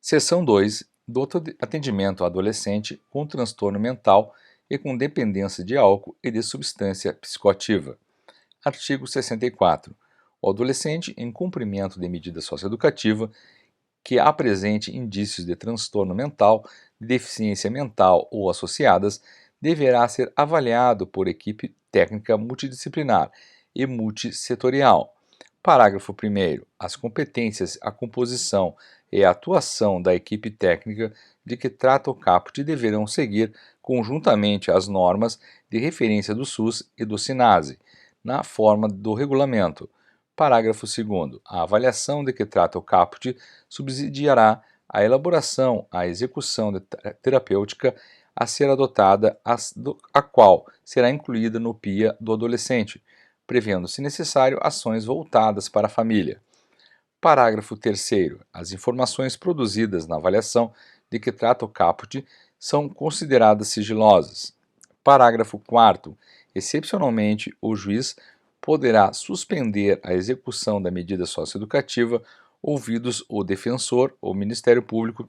Seção 2 do atendimento ao adolescente com transtorno mental e com dependência de álcool e de substância psicoativa. Artigo 64. O adolescente em cumprimento de medida socioeducativa que apresente indícios de transtorno mental, de deficiência mental ou associadas, deverá ser avaliado por equipe técnica multidisciplinar e multissetorial. Parágrafo 1º. As competências, a composição e a atuação da equipe técnica de que trata o caput deverão seguir conjuntamente as normas de referência do SUS e do SINASE, na forma do regulamento. Parágrafo 2º. A avaliação de que trata o caput subsidiará a elaboração, a execução terapêutica a ser adotada, a qual será incluída no PIA do adolescente, prevendo, se necessário, ações voltadas para a família. Parágrafo 3º. As informações produzidas na avaliação de que trata o caput são consideradas sigilosas. Parágrafo 4º. Excepcionalmente, o juiz poderá suspender a execução da medida socioeducativa, ouvidos o defensor ou Ministério Público,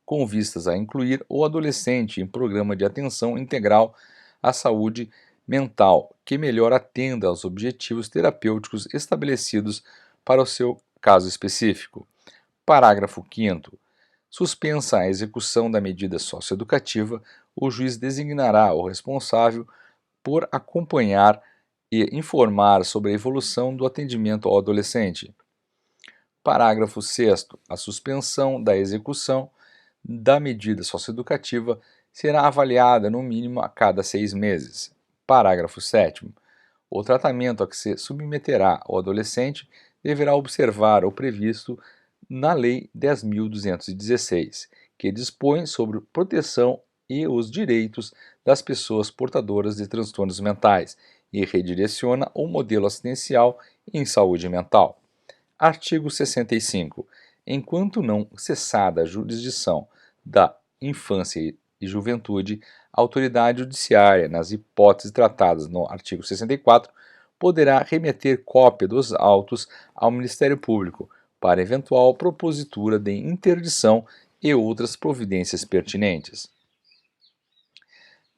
com vistas a incluir o adolescente em programa de atenção integral à saúde mental, que melhor atenda aos objetivos terapêuticos estabelecidos para o seu caso específico. Parágrafo 5º. Suspensa a execução da medida socioeducativa, o juiz designará o responsável por acompanhar e informar sobre a evolução do atendimento ao adolescente. Parágrafo 6º. A suspensão da execução da medida socioeducativa será avaliada no mínimo a cada 6 meses. Parágrafo 7º. O tratamento a que se submeterá o adolescente deverá observar o previsto na Lei 10.216, que dispõe sobre proteção e os direitos das pessoas portadoras de transtornos mentais e redireciona o modelo assistencial em saúde mental. Artigo 65. Enquanto não cessada a jurisdição da infância e juventude, a autoridade judiciária, nas hipóteses tratadas no artigo 64, poderá remeter cópia dos autos ao Ministério Público para eventual propositura de interdição e outras providências pertinentes.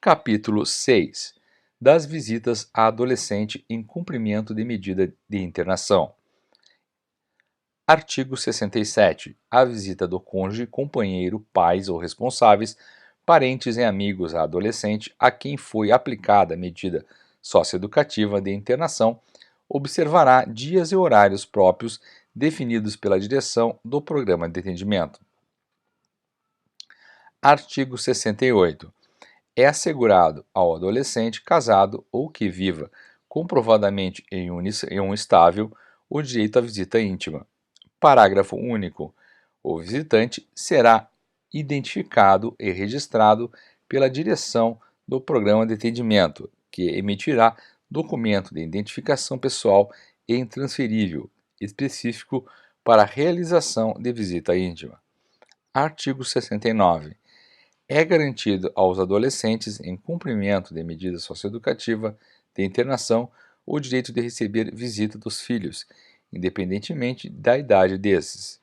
Capítulo 6. Das visitas a adolescente em cumprimento de medida de internação. Artigo 67. A visita do cônjuge, companheiro, pais ou responsáveis, parentes e amigos a adolescente a quem foi aplicada a medida socioeducativa de internação observará dias e horários próprios definidos pela direção do programa de atendimento. Artigo 68. É assegurado ao adolescente casado ou que viva comprovadamente em união estável o direito à visita íntima. Parágrafo único. O visitante será identificado e registrado pela direção do programa de atendimento, que emitirá documento de identificação pessoal e intransferível específico para a realização de visita íntima. Artigo 69. É garantido aos adolescentes, em cumprimento de medida socioeducativa de internação, o direito de receber visita dos filhos, independentemente da idade desses.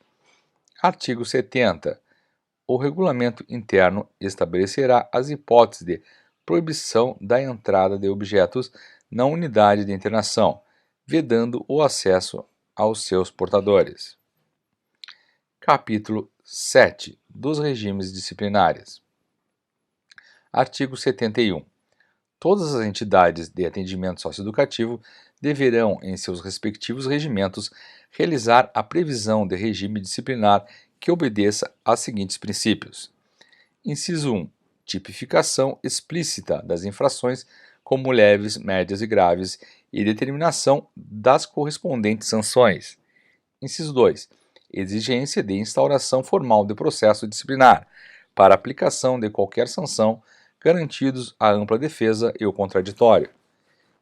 Artigo 70. O regulamento interno estabelecerá as hipóteses de proibição da entrada de objetos na unidade de internação, vedando o acesso aos seus portadores. Capítulo 7. Dos regimes disciplinares. Artigo 71. Todas as entidades de atendimento socioeducativo deverão, em seus respectivos regimentos, realizar a previsão de regime disciplinar que obedeça aos seguintes princípios. Inciso 1. Tipificação explícita das infrações como leves, médias e graves e determinação das correspondentes sanções. Inciso 2. Exigência de instauração formal de processo disciplinar para aplicação de qualquer sanção, garantidos a ampla defesa e o contraditório.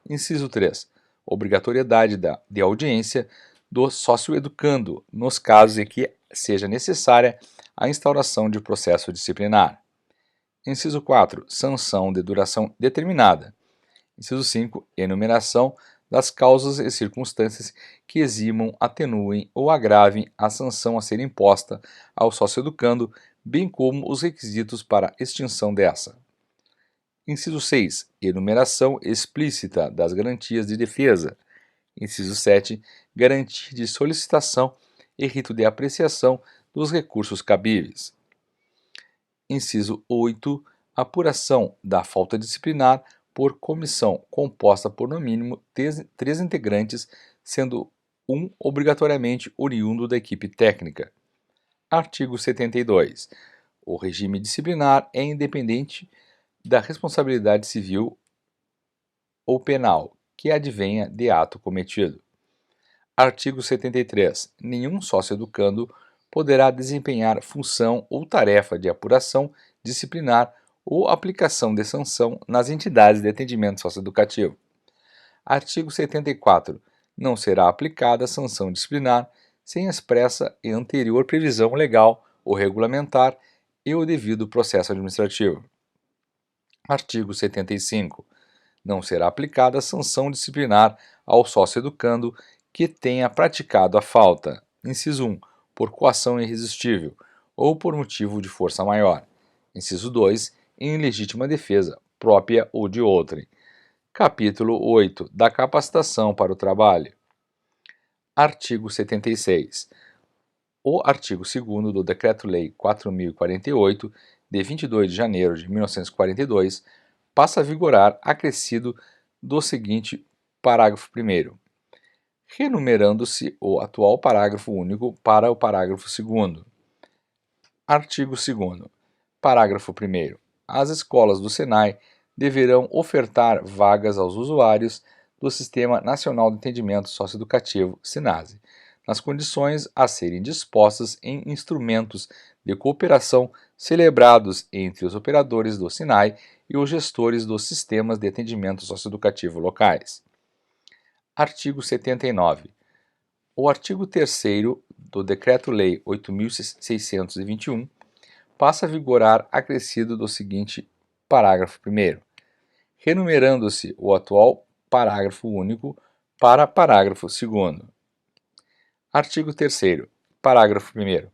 Inciso 3. Obrigatoriedade de audiência do socioeducando nos casos em que seja necessária a instauração de processo disciplinar. Inciso 4. Sanção de duração determinada. Inciso 5. Enumeração das causas e circunstâncias que eximam, atenuem ou agravem a sanção a ser imposta ao sócio-educando, bem como os requisitos para a extinção dessa. Inciso 6. Enumeração explícita das garantias de defesa. Inciso 7. Garantia de solicitação e rito de apreciação dos recursos cabíveis. Inciso 8. Apuração da falta disciplinar por comissão composta por no mínimo 3 integrantes, sendo um obrigatoriamente oriundo da equipe técnica. Artigo 72. O regime disciplinar é independente da responsabilidade civil ou penal que advenha de ato cometido. Artigo 73. Nenhum sócio-educando poderá desempenhar função ou tarefa de apuração disciplinar ou aplicação de sanção nas entidades de atendimento socioeducativo. Artigo 74. Não será aplicada sanção disciplinar sem expressa e anterior previsão legal ou regulamentar e o devido processo administrativo. Artigo 75. Não será aplicada sanção disciplinar ao sócio-educando que tenha praticado a falta, inciso 1, por coação irresistível ou por motivo de força maior, inciso 2, em legítima defesa, própria ou de outrem. Capítulo 8. Da capacitação para o trabalho. Artigo 76. O artigo 2º do Decreto-Lei 4.048, de 22 de janeiro de 1942, passa a vigorar acrescido do seguinte parágrafo 1º, renumerando-se o atual parágrafo único para o parágrafo 2º. Artigo 2º. Parágrafo 1º. As escolas do SENAI deverão ofertar vagas aos usuários do Sistema Nacional de Atendimento Socioeducativo, SINASE, nas condições a serem dispostas em instrumentos de cooperação celebrados entre os operadores do SINAI e os gestores dos sistemas de atendimento socioeducativo locais. Artigo 79. O artigo 3º do Decreto-Lei 8.621 passa a vigorar acrescido do seguinte parágrafo 1º, renumerando-se o atual parágrafo único para parágrafo 2º. Artigo 3º. Parágrafo 1º.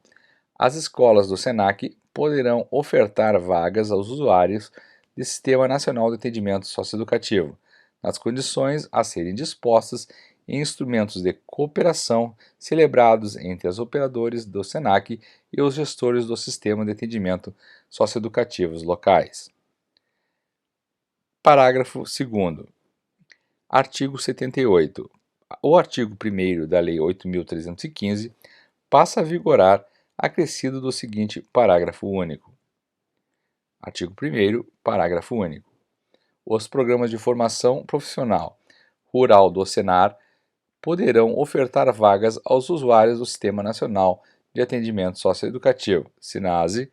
As escolas do SENAC poderão ofertar vagas aos usuários do Sistema Nacional de Atendimento Socioeducativo, nas condições a serem dispostas em instrumentos de cooperação celebrados entre os operadores do SENAC e os gestores do Sistema de Atendimento Socioeducativos locais. Parágrafo 2º. Artigo 78. O artigo 1º da Lei 8.315 passa a vigorar acrescido do seguinte parágrafo único. Artigo 1º, parágrafo único. Os programas de formação profissional rural do SENAR poderão ofertar vagas aos usuários do Sistema Nacional de Atendimento Socioeducativo, SINASE,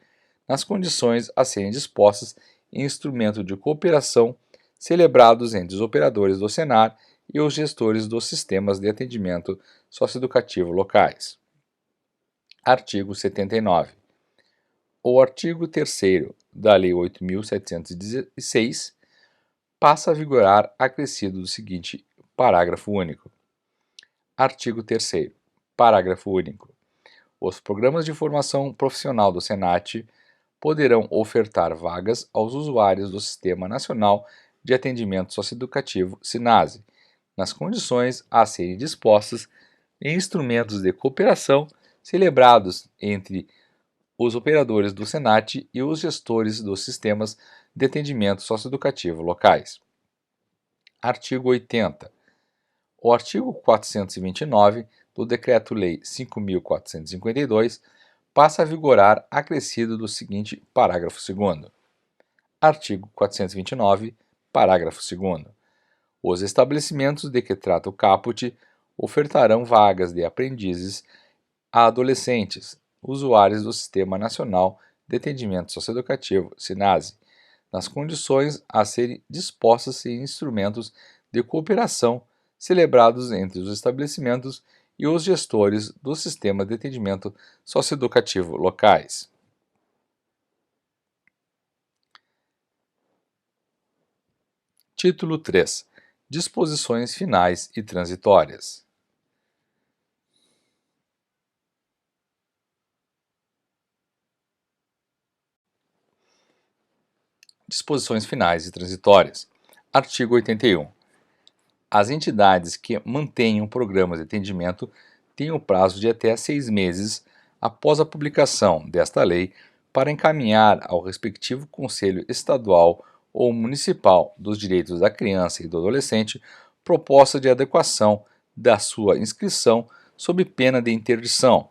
nas condições a serem dispostas em instrumento de cooperação celebrados entre os operadores do SENAR e os gestores dos sistemas de atendimento socioeducativo locais. Artigo 79. O artigo 3º da Lei 8.716 passa a vigorar acrescido do seguinte parágrafo único. Artigo 3º. Parágrafo único. Os programas de formação profissional do SENAT poderão ofertar vagas aos usuários do Sistema Nacional de Atendimento Socioeducativo, SINASE, nas condições a serem dispostas em instrumentos de cooperação celebrados entre os operadores do SENAT e os gestores dos sistemas de atendimento socioeducativo locais. Artigo 80. O artigo 429 do Decreto-Lei 5.452 passa a vigorar acrescido do seguinte parágrafo 2º. Artigo 429, parágrafo 2º. Os estabelecimentos de que trata o caput ofertarão vagas de aprendizes a adolescentes, usuários do Sistema Nacional de Atendimento Socioeducativo, SINASE, nas condições a serem dispostas em instrumentos de cooperação celebrados entre os estabelecimentos e os gestores do Sistema de Atendimento Socioeducativo locais. Título 3. Disposições finais e transitórias. Disposições finais e transitórias. Artigo 81. As entidades que mantenham programas de atendimento têm o prazo de até 6 meses após a publicação desta lei para encaminhar ao respectivo Conselho Estadual ou Municipal dos Direitos da Criança e do Adolescente proposta de adequação da sua inscrição sob pena de interdição.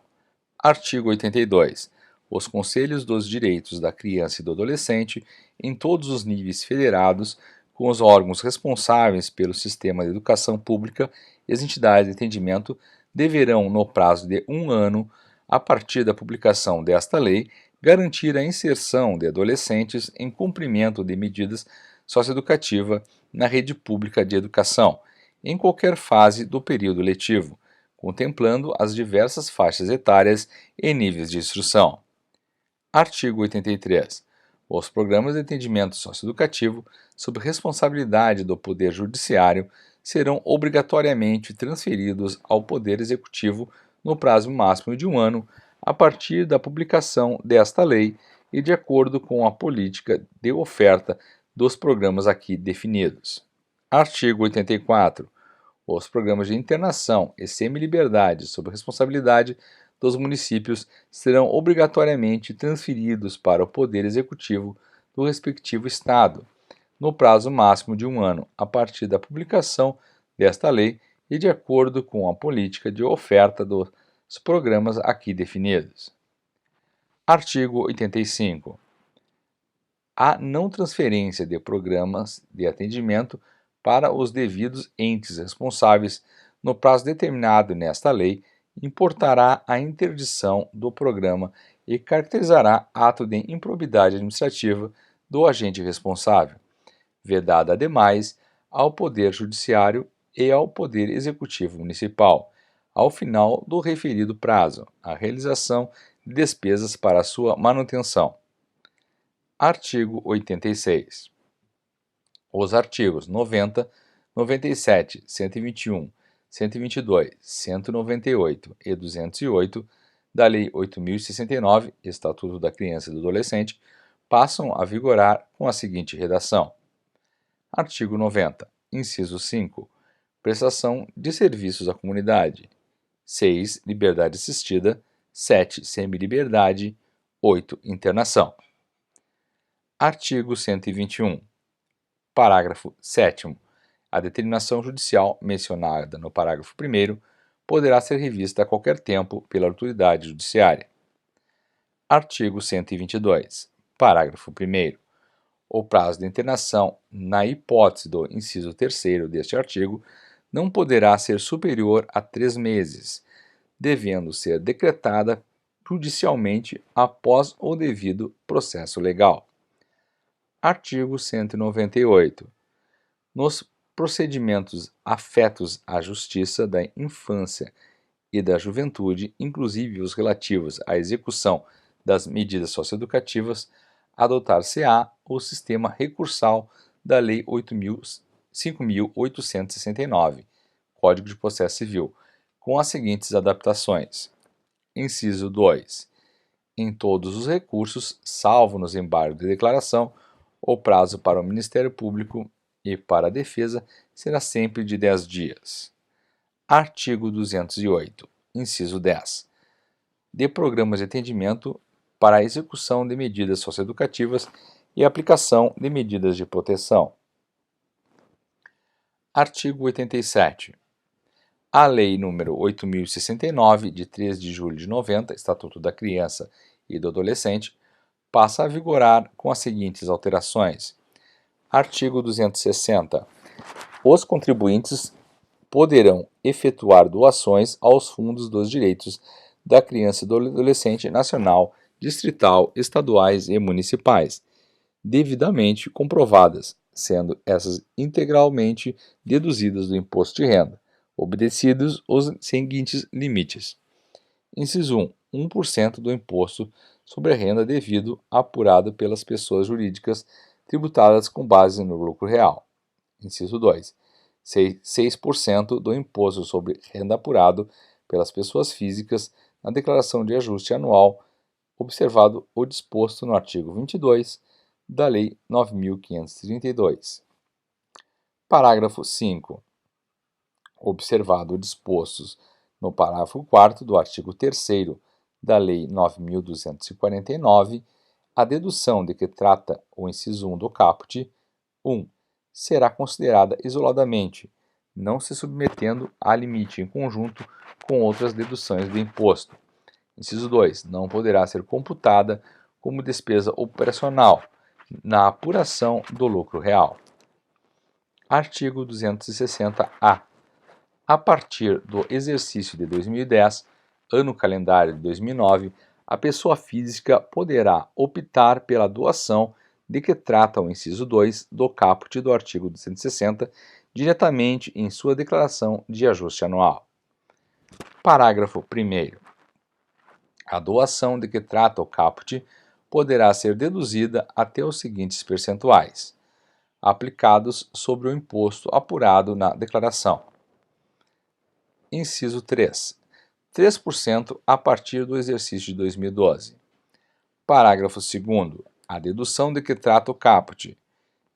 Artigo 82. Os Conselhos dos Direitos da Criança e do Adolescente, em todos os níveis federados, com os órgãos responsáveis pelo sistema de educação pública e as entidades de atendimento, deverão, no prazo de 1 ano, a partir da publicação desta lei, garantir a inserção de adolescentes em cumprimento de medidas socioeducativas na rede pública de educação, em qualquer fase do período letivo, contemplando as diversas faixas etárias e níveis de instrução. Artigo 83. Os programas de atendimento socioeducativo, sob responsabilidade do Poder Judiciário, serão obrigatoriamente transferidos ao Poder Executivo no prazo máximo de 1 ano, a partir da publicação desta lei e de acordo com a política de oferta dos programas aqui definidos. Artigo 84. Os programas de internação e semi-liberdade sob responsabilidade dos municípios serão obrigatoriamente transferidos para o Poder Executivo do respectivo Estado, no prazo máximo de 1 ano, a partir da publicação desta lei e de acordo com a política de oferta dos programas aqui definidos. Artigo 85. A não transferência de programas de atendimento para os devidos entes responsáveis no prazo determinado nesta lei importará a interdição do programa e caracterizará ato de improbidade administrativa do agente responsável, vedada ademais ao Poder Judiciário e ao Poder Executivo Municipal, ao final do referido prazo, a realização de despesas para sua manutenção. Artigo 86. Os artigos 90, 97, 121, 122, 198 e 208 da Lei 8.069, Estatuto da Criança e do Adolescente, passam a vigorar com a seguinte redação. Artigo 90. Inciso 5. Prestação de serviços à comunidade. 6. Liberdade assistida. 7. Semi-liberdade. 8. Internação. Artigo 121. Parágrafo 7º. A determinação judicial mencionada no parágrafo 1º poderá ser revista a qualquer tempo pela autoridade judiciária. Artigo 122. Parágrafo 1º. O prazo de internação, na hipótese do inciso 3º deste artigo, não poderá ser superior a 3 meses, devendo ser decretada judicialmente após o devido processo legal. Artigo 198. Nos procedimentos afetos à justiça da infância e da juventude, inclusive os relativos à execução das medidas socioeducativas, adotar-se-á o sistema recursal da Lei 5.869, Código de Processo Civil, com as seguintes adaptações. Inciso 2. Em todos os recursos, salvo nos embargos de declaração, o prazo para o Ministério Público e para a defesa será sempre de 10 dias. Artigo 208. Inciso 10. De programas de atendimento para a execução de medidas socioeducativas e aplicação de medidas de proteção. Artigo 87. A Lei nº 8.069, de 3 de julho de 90, Estatuto da Criança e do Adolescente, passa a vigorar com as seguintes alterações. Artigo 260. Os contribuintes poderão efetuar doações aos fundos dos direitos da criança e do adolescente nacional, distrital, estaduais e municipais, devidamente comprovadas, sendo essas integralmente deduzidas do imposto de renda, obedecidos os seguintes limites. Inciso 1. 1% do imposto sobre a renda devido apurado pelas pessoas jurídicas tributadas com base no lucro real. Inciso 2. 6% do imposto sobre renda apurado pelas pessoas físicas na declaração de ajuste anual, observado o disposto no artigo 22 da Lei 9.532. Parágrafo 5. Observado o disposto no parágrafo 4º do artigo 3º da Lei 9.249, a dedução de que trata o inciso 1 do caput 1. Será considerada isoladamente, não se submetendo a limite em conjunto com outras deduções do imposto. Inciso 2. Não poderá ser computada como despesa operacional na apuração do lucro real. Artigo 260-A. A partir do exercício de 2010, ano calendário de 2009, a pessoa física poderá optar pela doação de que trata o inciso 2 do caput do artigo 260 diretamente em sua declaração de ajuste anual. Parágrafo 1º. A doação de que trata o caput poderá ser deduzida até os seguintes percentuais, aplicados sobre o imposto apurado na declaração. Inciso 3. 3% a partir do exercício de 2012. Parágrafo 2º. A dedução de que trata o caput.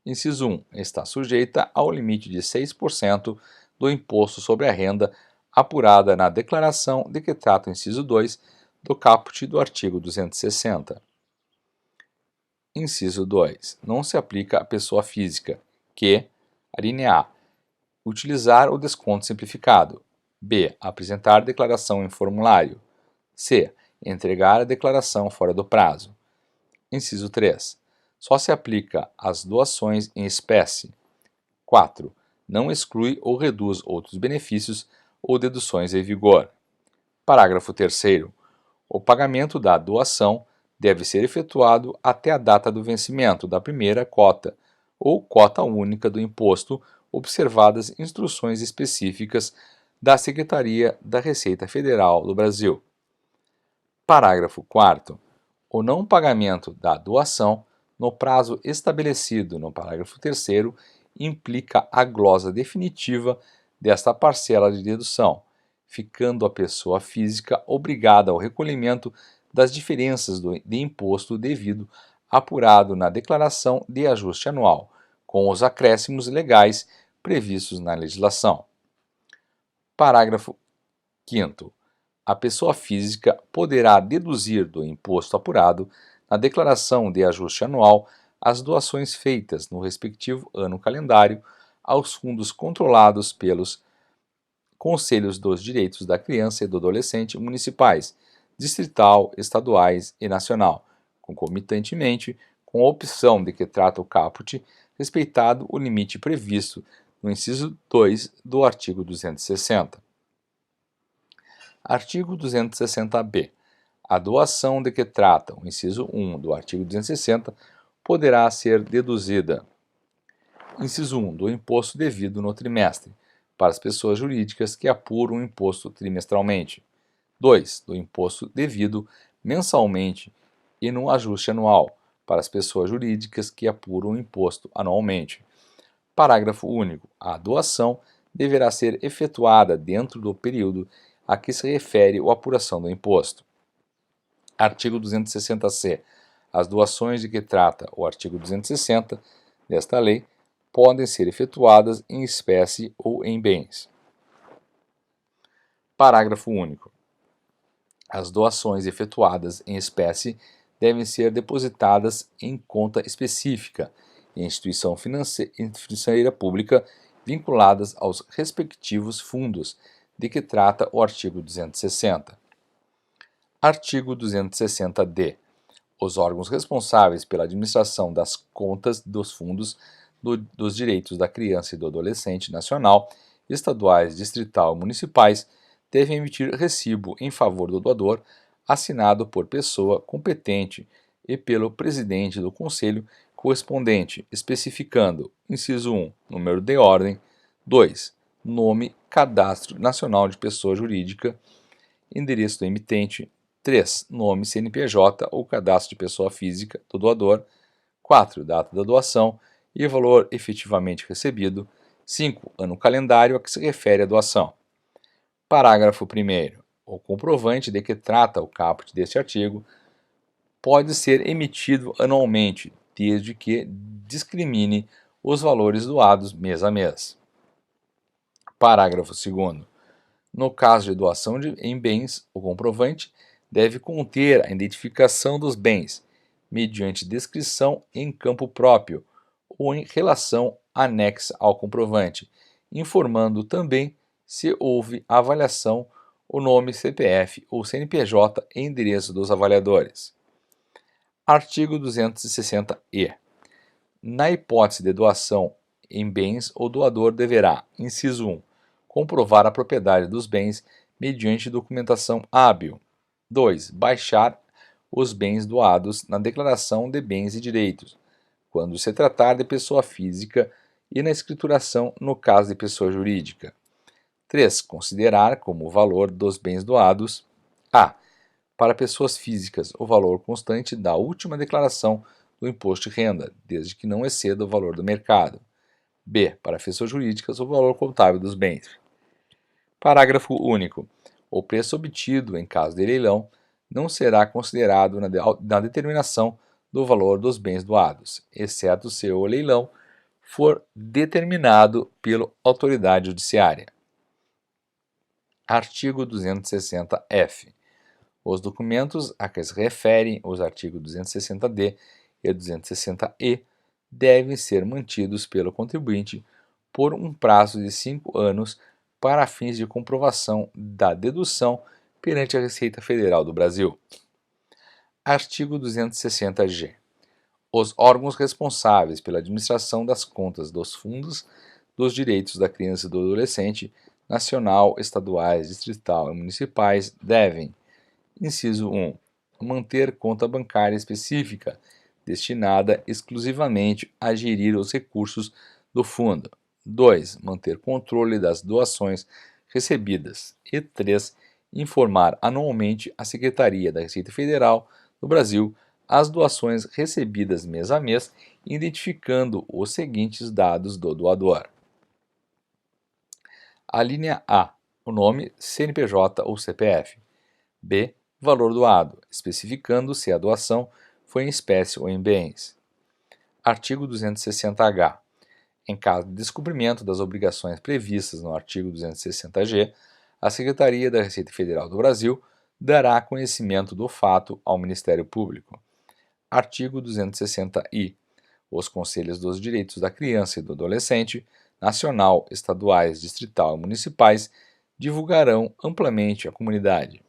Inciso 1. Está sujeita ao limite de 6% do imposto sobre a renda apurada na declaração de que trata o inciso 2 do caput do artigo 260. Inciso 2. Não se aplica à pessoa física que, alínea A, utilizar o desconto simplificado. B. Apresentar declaração em formulário. C. Entregar a declaração fora do prazo. Inciso 3. Só se aplica às doações em espécie. 4. Não exclui ou reduz outros benefícios ou deduções em vigor. Parágrafo 3º. O pagamento da doação deve ser efetuado até a data do vencimento da primeira cota ou cota única do imposto, observadas instruções específicas da Secretaria da Receita Federal do Brasil. Parágrafo 4º. O não pagamento da doação no prazo estabelecido no parágrafo 3º implica a glosa definitiva desta parcela de dedução, ficando a pessoa física obrigada ao recolhimento das diferenças de imposto devido apurado na declaração de ajuste anual, com os acréscimos legais previstos na legislação. Parágrafo 5º. A pessoa física poderá deduzir do imposto apurado na declaração de ajuste anual as doações feitas no respectivo ano calendário aos fundos controlados pelos Conselhos dos Direitos da Criança e do Adolescente municipais, distrital, estaduais e nacional, concomitantemente com a opção de que trata o caput, respeitado o limite previsto no inciso 2 do artigo 260. Artigo 260-B. A doação de que trata o inciso 1 do artigo 260 poderá ser deduzida. Inciso 1. Do imposto devido no trimestre, para as pessoas jurídicas que apuram o imposto trimestralmente. 2. Do imposto devido mensalmente e no ajuste anual, para as pessoas jurídicas que apuram o imposto anualmente. Parágrafo único. A doação deverá ser efetuada dentro do período a que se refere a apuração do imposto. Artigo 260-C. As doações de que trata o artigo 260 desta lei podem ser efetuadas em espécie ou em bens. Parágrafo único. As doações efetuadas em espécie devem ser depositadas em conta específica em instituição financeira pública vinculadas aos respectivos fundos de que trata o artigo 260. Artigo 260-D. Os órgãos responsáveis pela administração das contas dos fundos dos direitos da criança e do adolescente nacional, estaduais, distrital e municipais devem emitir recibo em favor do doador, assinado por pessoa competente e pelo presidente do conselho correspondente, especificando: inciso 1, número de ordem; 2, nome, cadastro nacional de pessoa jurídica, endereço do emitente; 3, nome, CNPJ ou cadastro de pessoa física do doador; 4, data da doação e valor efetivamente recebido; 5. Ano calendário a que se refere a doação. Parágrafo 1º. O comprovante de que trata o caput deste artigo pode ser emitido anualmente, desde que discrimine os valores doados mês a mês. Parágrafo 2º. No caso de doação em bens, o comprovante deve conter a identificação dos bens, mediante descrição em campo próprio ou em relação anexa ao comprovante, informando também se houve avaliação, o nome, CPF ou CNPJ e endereço dos avaliadores. Artigo 260-E. Na hipótese de doação em bens, o doador deverá, inciso 1, comprovar a propriedade dos bens mediante documentação hábil. 2. Baixar os bens doados na declaração de bens e direitos, quando se tratar de pessoa física, e na escrituração no caso de pessoa jurídica. 3. Considerar como valor dos bens doados a. Para pessoas físicas, o valor constante da última declaração do imposto de renda, desde que não exceda o valor do mercado. B. Para pessoas jurídicas, o valor contábil dos bens. Parágrafo único. O preço obtido em caso de leilão não será considerado na determinação do valor dos bens doados, exceto se o leilão for determinado pela autoridade judiciária. Artigo 260-F. Os documentos a que se referem os artigos 260-D e 260-E devem ser mantidos pelo contribuinte por um prazo de 5 anos para fins de comprovação da dedução perante a Receita Federal do Brasil. Artigo 260-G. Os órgãos responsáveis pela administração das contas dos fundos dos direitos da criança e do adolescente, nacional, estaduais, distrital e municipais, devem: inciso 1. Manter conta bancária específica, destinada exclusivamente a gerir os recursos do fundo. 2. Manter controle das doações recebidas. E 3. Informar anualmente a Secretaria da Receita Federal do Brasil as doações recebidas mês a mês, identificando os seguintes dados do doador. A linha A. O nome, CNPJ ou CPF. B. Valor doado, especificando se a doação foi em espécie ou em bens. Artigo 260-H. Em caso de descumprimento das obrigações previstas no artigo 260-G, a Secretaria da Receita Federal do Brasil dará conhecimento do fato ao Ministério Público. Artigo 260-I. Os Conselhos dos Direitos da Criança e do Adolescente, nacional, estaduais, distrital e municipais, divulgarão amplamente à comunidade.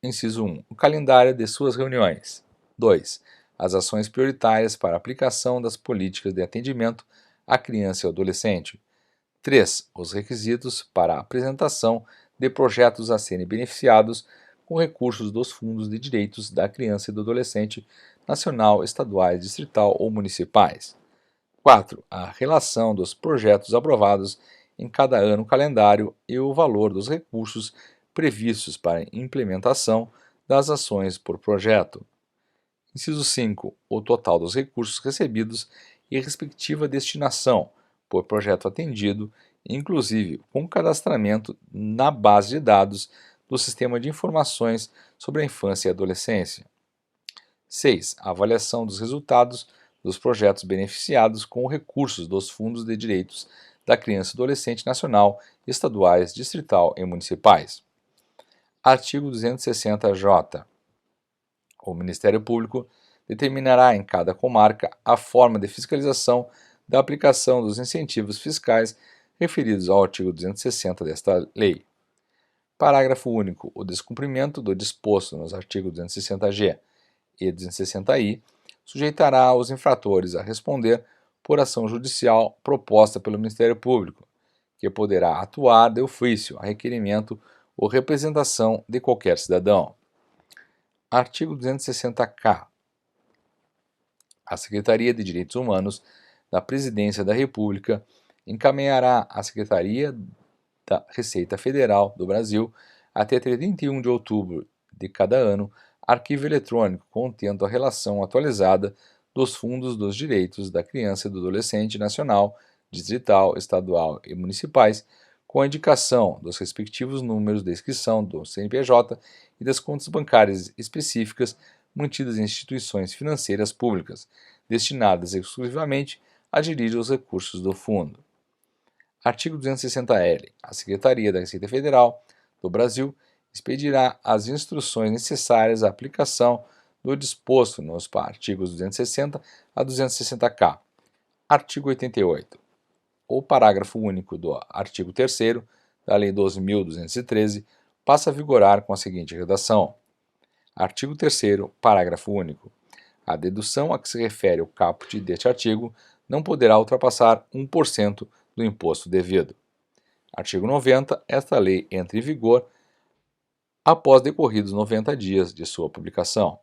Inciso 1. O calendário de suas reuniões. 2. As ações prioritárias para a aplicação das políticas de atendimento à criança e ao adolescente. 3. Os requisitos para a apresentação de projetos a serem beneficiados com recursos dos fundos de direitos da criança e do adolescente nacional, estaduais, distrital ou municipais. 4. A relação dos projetos aprovados em cada ano calendário e o valor dos recursos previstos para implementação das ações por projeto. Inciso 5. O total dos recursos recebidos e respectiva destinação por projeto atendido, inclusive com cadastramento na base de dados do Sistema de Informações sobre a Infância e Adolescência. 6. A avaliação dos resultados dos projetos beneficiados com recursos dos fundos de direitos da criança e adolescente nacional, estaduais, distrital e municipais. Artigo 260-J. O Ministério Público determinará em cada comarca a forma de fiscalização da aplicação dos incentivos fiscais referidos ao artigo 260 desta lei. Parágrafo único. O descumprimento do disposto nos artigos 260-G e 260-I sujeitará os infratores a responder por ação judicial proposta pelo Ministério Público, que poderá atuar de ofício a requerimento ou representação de qualquer cidadão. Artigo 260-K. A Secretaria de Direitos Humanos da Presidência da República encaminhará à Secretaria da Receita Federal do Brasil, até 31 de outubro de cada ano, arquivo eletrônico contendo a relação atualizada dos fundos dos direitos da criança e do adolescente nacional, distrital, estadual e municipais, com a indicação dos respectivos números de inscrição do CNPJ e das contas bancárias específicas mantidas em instituições financeiras públicas, destinadas exclusivamente a gerir os recursos do fundo. Artigo 260-L. A Secretaria da Receita Federal do Brasil expedirá as instruções necessárias à aplicação do disposto nos artigos 260 a 260-K. Artigo 88. O parágrafo único do artigo 3º da Lei 12.213 passa a vigorar com a seguinte redação. Artigo 3º, parágrafo único. A dedução a que se refere o caput deste artigo não poderá ultrapassar 1% do imposto devido. Artigo 90. Esta lei entra em vigor após decorridos 90 dias de sua publicação.